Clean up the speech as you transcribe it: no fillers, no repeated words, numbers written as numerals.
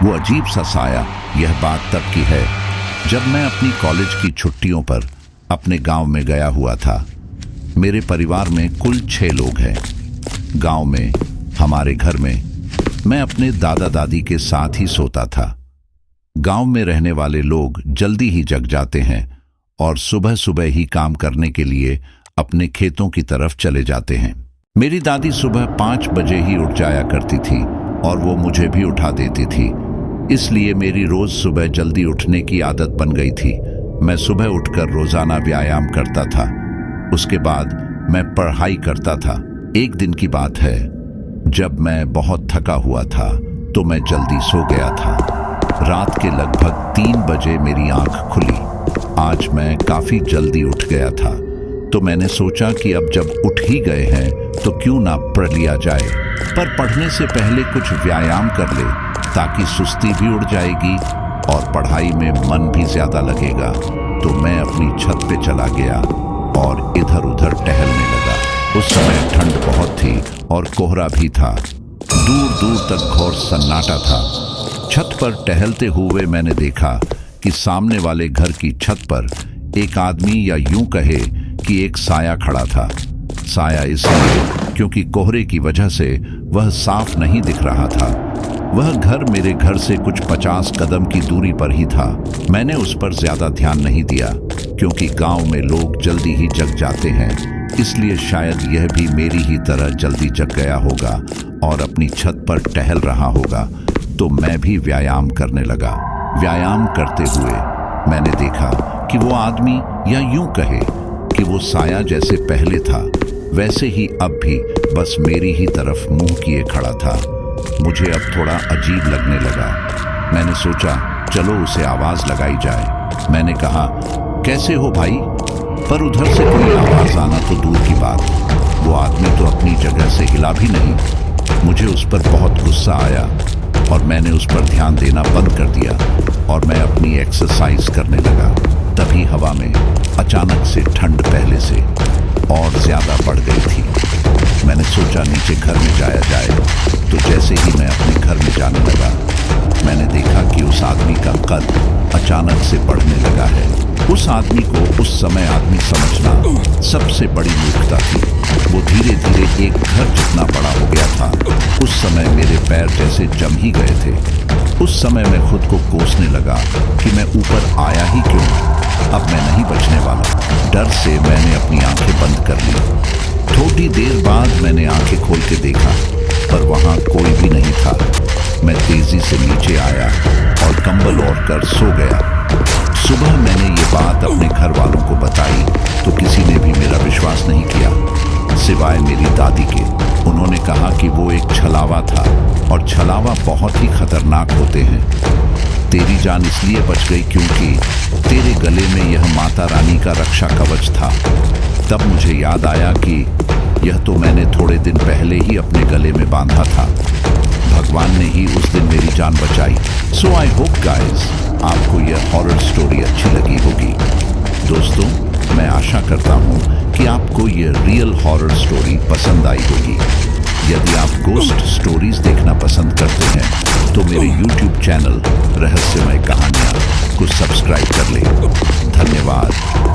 वो अजीब सा साया, यह बात तब की है जब मैं अपनी कॉलेज की छुट्टियों पर अपने गांव में गया हुआ था। मेरे परिवार में कुल 6 लोग हैं। गांव में हमारे घर में मैं अपने दादा दादी के साथ ही सोता था। गांव में रहने वाले लोग जल्दी ही जग जाते हैं और सुबह सुबह ही काम करने के लिए अपने खेतों की तरफ चले जाते हैं। मेरी दादी सुबह 5 बजे ही उठ जाया करती थी और वो मुझे भी उठा देती थी, इसलिए मेरी रोज सुबह जल्दी उठने की आदत बन गई थी। मैं सुबह उठकर रोजाना व्यायाम करता था। उसके बाद मैं पढ़ाई करता था। एक दिन की बात है, जब मैं बहुत थका हुआ था तो मैं जल्दी सो गया था। रात के लगभग 3 बजे मेरी आंख खुली। आज मैं काफी जल्दी उठ गया था, तो मैंने सोचा कि अब जब उठ ही गए हैं तो क्यों ना पढ़ लिया जाए। पर पढ़ने से पहले कुछ व्यायाम कर ले, ताकि सुस्ती भी उड़ जाएगी और पढ़ाई में मन भी ज्यादा लगेगा। तो मैं अपनी छत पे चला गया और इधर उधर टहलने लगा। उस समय ठंड बहुत थी और कोहरा भी था। दूर दूर तक घोर सन्नाटा था। छत पर टहलते हुए मैंने देखा कि सामने वाले घर की छत पर एक आदमी, या यूं कहे कि एक साया खड़ा था। साया इसलिए क्योंकि कोहरे की वजह से वह साफ नहीं दिख रहा था। वह घर मेरे घर से कुछ 50 कदम की दूरी पर ही था। मैंने उस पर ज्यादा ध्यान नहीं दिया, क्योंकि गांव में लोग जल्दी ही जग जाते हैं, इसलिए शायद यह भी मेरी ही तरह जल्दी जग गया होगा और अपनी छत पर टहल रहा होगा। तो मैं भी व्यायाम करने लगा। व्यायाम करते हुए मैंने देखा कि वो आदमी, या यूं कहे कि वो साया जैसे पहले था वैसे ही अब भी बस मेरी ही तरफ मुंह किए खड़ा था। मुझे अब थोड़ा अजीब लगने लगा। मैंने सोचा चलो उसे आवाज लगाई जाए। मैंने कहा, कैसे हो भाई? पर उधर से कोई आवाज आना तो दूर की बात, वो आदमी तो अपनी जगह से हिला भी नहीं। मुझे उस पर बहुत गुस्सा आया और मैंने उस पर ध्यान देना बंद कर दिया और मैं अपनी एक्सरसाइज करने लगा। तभी हवा में अचानक से ठंड पहले से और ज्यादा बढ़ गई थी। मैंने सोचा नीचे घर में जाया जाए। तो जैसे ही मैं अपने घर में जाने लगा, मैंने देखा कि उस आदमी का कद अचानक से बढ़ने लगा है। उस आदमी को उस समय आदमी समझना सबसे बड़ी मूर्खता थी। वो धीरे धीरे एक घर जितना बड़ा हो गया था। उस समय मेरे पैर जैसे जम ही गए थे। उस समय मैं खुद को कोसने लगा कि मैं ऊपर आया ही क्यों, अब मैं नहीं बचने वाला। डर से मैंने अपनी आंखें बंद कर ली। थोड़ी देर बाद मैंने आंखें खोल के देखा, पर वहां कोई भी नहीं था। मैं तेजी से नीचे आया और कंबल ओढ़ कर सो गया। सुबह मैंने ये बात अपने घर वालों को बताई तो किसी ने भी मेरा विश्वास नहीं किया, सिवाय मेरी दादी के। उन्होंने कहा कि वो एक छलावा था और छलावा बहुत ही खतरनाक होते हैं। तेरी जान इसलिए बच गई क्योंकि तेरे गले में यह माता रानी का रक्षा कवच था। तब मुझे याद आया कि यह तो मैंने थोड़े दिन पहले ही अपने गले में बांधा था। भगवान ने ही उस दिन मेरी जान बचाई। सो आई होप गाइस आपको यह हॉरर स्टोरी अच्छी लगी होगी। दोस्तों, मैं आशा करता हूँ कि आपको यह रियल हॉरर स्टोरी पसंद आई होगी। यदि आप गोस्ट स्टोरीज देखना पसंद करते हैं तो मेरे YouTube चैनल रहस्यमय कहानियाँ को सब्सक्राइब कर लें। धन्यवाद।